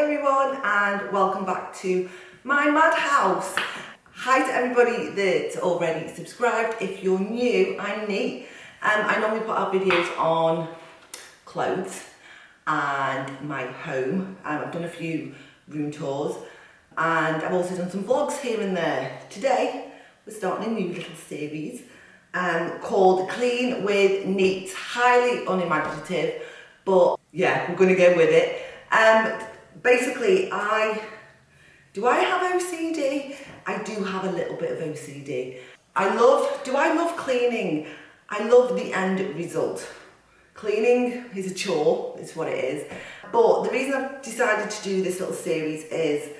everyone and welcome back to my madhouse. Hi to everybody that's already subscribed. If you're new, I'm Neet. I normally put out videos on clothes and my home. I've done a few room tours and I've also done some vlogs here and there. Today we're starting a new little series called Clean with Neets. Highly unimaginative, but yeah, we're going to go with it. Basically, do I have OCD? I do have a little bit of OCD. Do I love cleaning? I love the end result. Cleaning is a chore, is what it is. But the reason I've decided to do this little series is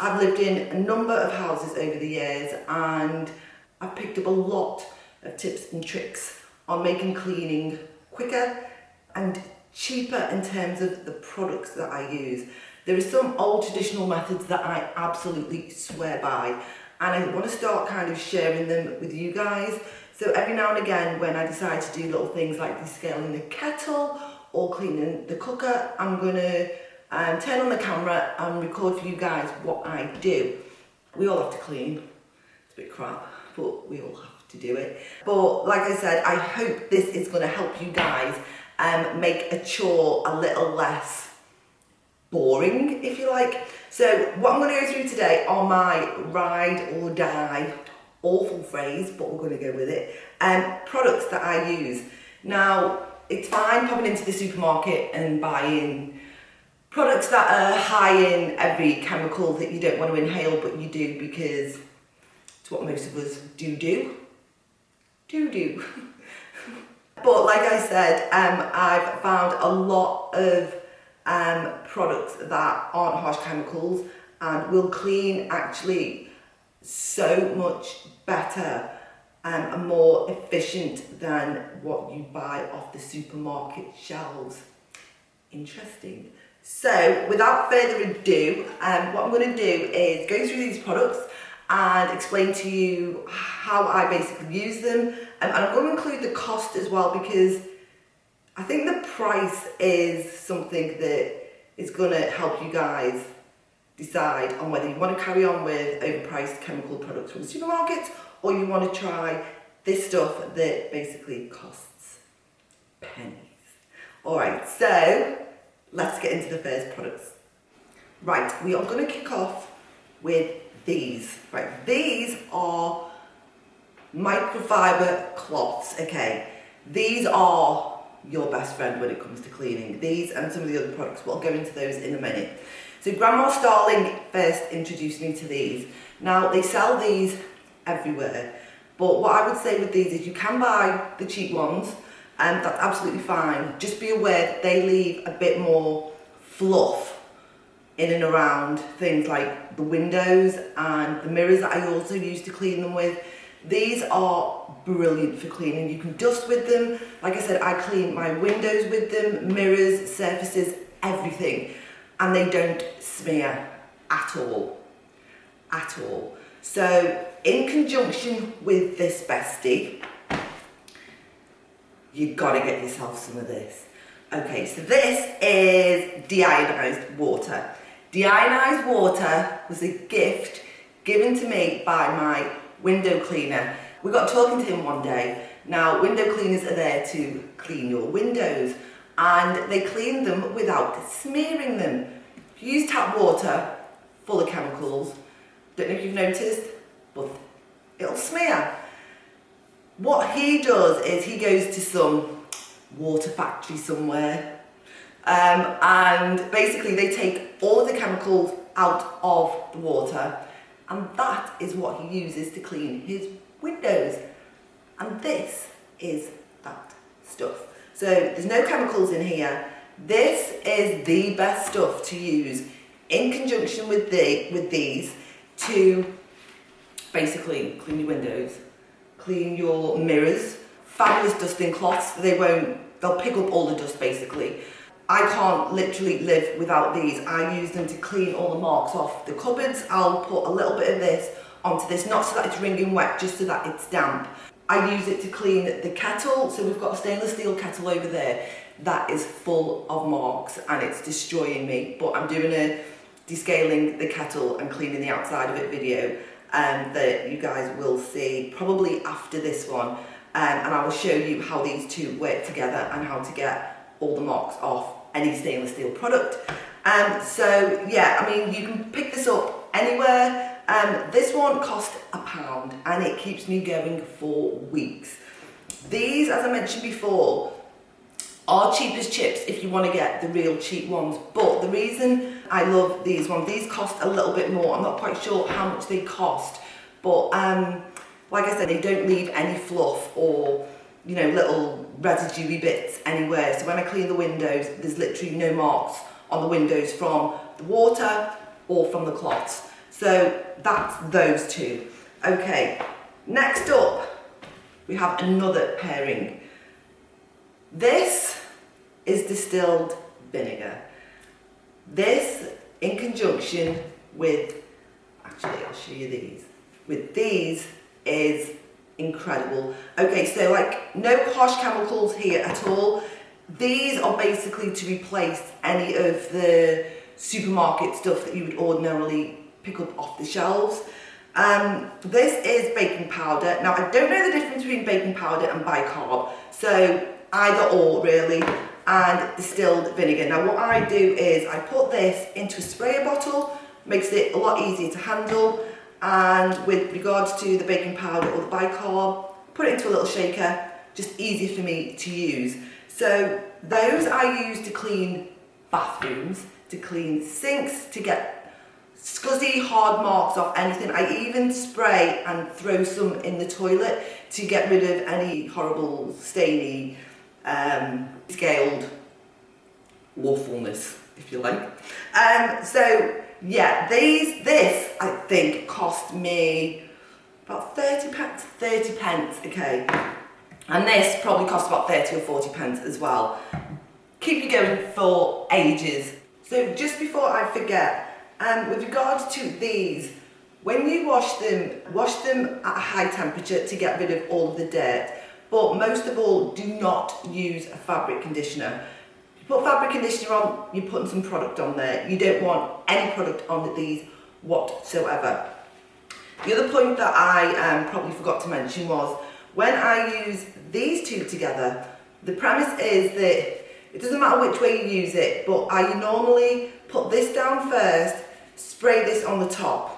I've lived in a number of houses over the years and I've picked up a lot of tips and tricks on making cleaning quicker and cheaper in terms of the products that I use. There are some old traditional methods that I absolutely swear by and I want to start kind of sharing them with you guys. So every now and again when I decide to do little things like descaling the kettle or cleaning the cooker, I'm going to turn on the camera and record for you guys what I do. We all have to clean. It's a bit crap, but we all have to do it. But like I said, I hope this is going to help you guys make a chore a little less boring, if you like. So what I'm going to go through today are my ride or die, awful phrase, but we're going to go with it, products that I use. Now, it's fine popping into the supermarket and buying products that are high in every chemical that you don't want to inhale, but you do because it's what most of us do. But like I said, I've found a lot of products that aren't harsh chemicals and will clean actually so much better and more efficient than what you buy off the supermarket shelves. Interesting. So without further ado, what I'm going to do is go through these products and explain to you how I basically use them, and I'm going to include the cost as well because I think the price is something that is going to help you guys decide on whether you want to carry on with overpriced chemical products from the supermarket or you want to try this stuff that basically costs pennies. Alright, so let's get into the first products. Right, we are going to kick off with these. Right, these are microfiber cloths, okay? These are your best friend when it comes to cleaning. These and some of the other products, we'll go into those in a minute. So Grandma Starling first introduced me to these. Now, they sell these everywhere, but what I would say with these is you can buy the cheap ones, and that's absolutely fine. Just be aware that they leave a bit more fluff in and around things like the windows and the mirrors that I also use to clean them with. These are brilliant for cleaning. You can dust with them. Like I said, I clean my windows with them, mirrors, surfaces, everything. And they don't smear at all. At all. So in conjunction with this bestie, you've got to get yourself some of this. Okay, so this is deionized water. Deionized water was a gift given to me by my window cleaner. We got talking to him one day. Now, window cleaners are there to clean your windows and they clean them without smearing them. If you use tap water full of chemicals, don't know if you've noticed, but it'll smear. What he does is he goes to some water factory somewhere and basically they take all of the chemicals out of the water and that is what he uses to clean his windows. And this is that stuff. So there's no chemicals in here. This is the best stuff to use in conjunction with these to basically clean your windows, clean your mirrors. Fabulous dusting cloths. They'll pick up all the dust basically. I can't literally live without these. I use them to clean all the marks off the cupboards. I'll put a little bit of this onto this, not so that it's wringing wet, just so that it's damp. I use it to clean the kettle. So we've got a stainless steel kettle over there that is full of marks and it's destroying me. But I'm doing a descaling the kettle and cleaning the outside of it video that you guys will see probably after this one. And I will show you how these two work together and how to get all the marks off any stainless steel product. So yeah, I mean, you can pick this up anywhere. This one cost £1 and it keeps me going for weeks. These, as I mentioned before, are cheap as chips if you want to get the real cheap ones. But the reason I love these ones, these cost a little bit more. I'm not quite sure how much they cost, but like I said, they don't leave any fluff or, you know, little residuey bits anywhere. So when I clean the windows, there's literally no marks on the windows from the water or from the cloths. So that's those two. Okay, next up, we have another pairing. This is distilled vinegar. This, in conjunction with, actually I'll show you these, with these is incredible. Okay, so like no harsh chemicals here at all. These are basically to replace any of the supermarket stuff that you would ordinarily pick up off the shelves. This is baking powder. Now I don't know the difference between baking powder and bicarb, so either or really, and distilled vinegar. Now what I do is I put this into a sprayer bottle, makes it a lot easier to handle, and with regards to the baking powder or the bicarb, put it into a little shaker, just easier for me to use. So those I use to clean bathrooms, to clean sinks, to get scuzzy hard marks off anything. I even spray and throw some in the toilet to get rid of any horrible stainy, scaled awfulness, if you like. So yeah, this I think cost me about 30 pence, okay. And this probably cost about 30 or 40 pence as well. Keep you going for ages. So just before I forget, with regards to these, when you wash them at a high temperature to get rid of all of the dirt. But most of all, do not use a fabric conditioner. You put fabric conditioner on, you're putting some product on there. You don't want any product on these whatsoever. The other point that I probably forgot to mention was, when I use these two together, the premise is that it doesn't matter which way you use it, but I normally put this down first, spray this on the top.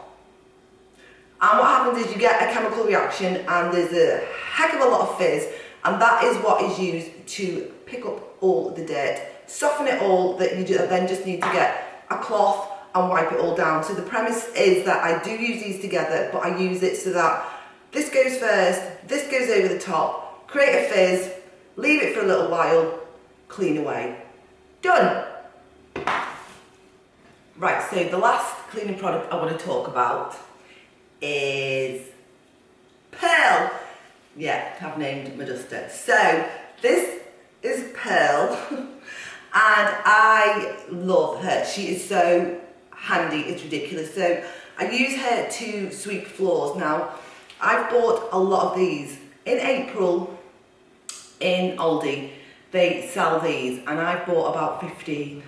And what happens is you get a chemical reaction and there's a heck of a lot of fizz, and that is what is used to pick up all the dirt, soften it all, that you then just need to get a cloth and wipe it all down. So the premise is that I do use these together, but I use it so that this goes first, this goes over the top, create a fizz, leave it for a little while, clean away. Done! Right, so the last cleaning product I want to talk about is Pearl. Yeah, I've named my duster. So this is Pearl and I love her. She is so handy, it's ridiculous. So I use her to sweep floors. Now I've bought a lot of these. In April in Aldi they sell these and I bought about 15.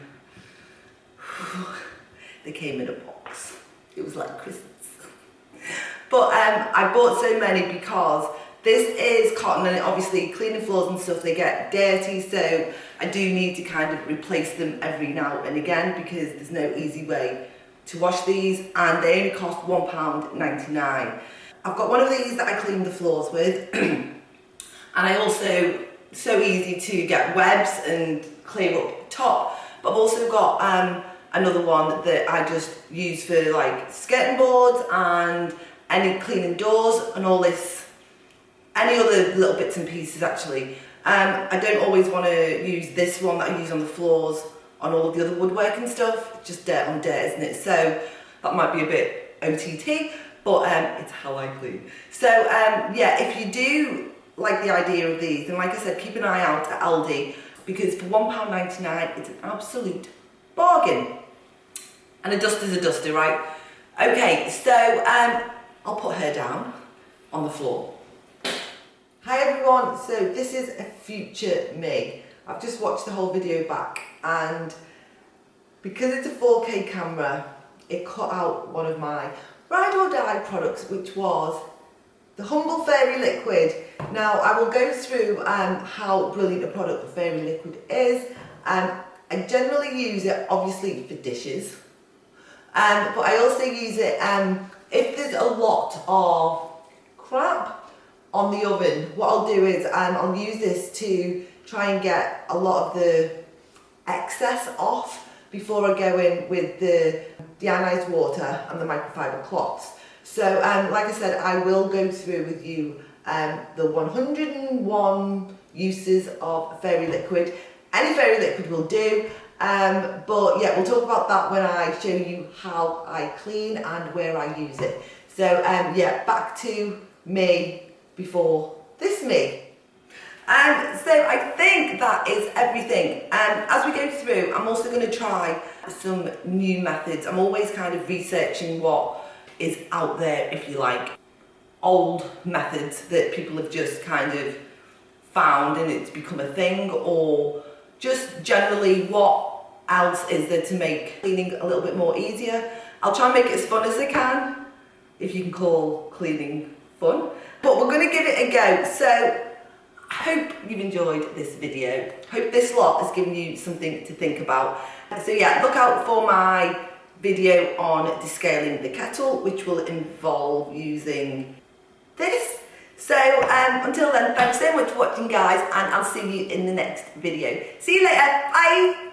They came in a box. It was like Christmas. But I bought so many because this is cotton, and obviously cleaning floors and stuff, they get dirty, so I do need to kind of replace them every now and again because there's no easy way to wash these, and they only cost £1.99. I've got one of these that I clean the floors with and I also, so easy to get webs and clear up top, but I've also got another one that I just use for like skirting boards and any cleaning doors and all this, any other little bits and pieces actually. I don't always want to use this one that I use on the floors on all of the other woodwork and stuff. It's just dirt on dirt, isn't it? So that might be a bit OTT, but it's how I clean. So yeah, if you do like the idea of these, then like I said, keep an eye out at Aldi because for £1.99 it's an absolute bargain. And a duster's a duster, right? Okay, so I'll put her down on the floor. Hi everyone, so this is a future me. I've just watched the whole video back and because it's a 4K camera, it cut out one of my ride or die products, which was the Humble Fairy Liquid. Now I will go through how brilliant a product the Fairy Liquid is. I generally use it obviously for dishes, but I also use it if there's a lot of crap on the oven. What I'll do is I'll use this to try and get a lot of the excess off before I go in with the deionized water and the microfiber cloths. So like I said, I will go through with you the 101 uses of Fairy Liquid. Any Fairy Liquid will do, but yeah, we'll talk about that when I show you how I clean and where I use it. So yeah, back to me before this me. So I think that is everything. As we go through, I'm also going to try some new methods. I'm always kind of researching what is out there, if you like, old methods that people have just kind of found and it's become a thing, or just generally what else is there to make cleaning a little bit more easier. I'll try and make it as fun as I can, if you can call cleaning fun. But we're going to give it a go. So I hope you've enjoyed this video. Hope this lot has given you something to think about. So yeah, look out for my video on descaling the kettle, which will involve using this. So until then, thanks so much for watching guys, and I'll see you in the next video. See you later, bye!